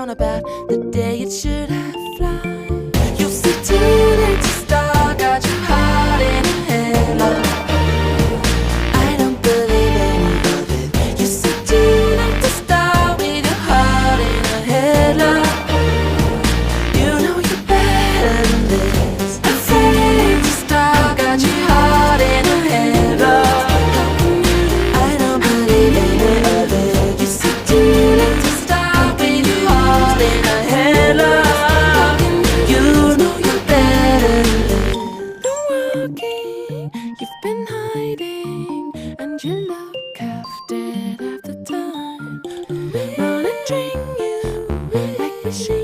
on about the day it should have fly. You said too late to start, got your heart in a headlock. I don't believe any of it. You said too late to start with your heart in a headlock. You know you're better than this. I'm afraid to start, got your heart in a headlock. I don't believe any of it. You said too late to start with your heart in a headlock. You know you're better than this. Been working, you've been hiding, and you look half dead half the time. Wanna drink you like machine.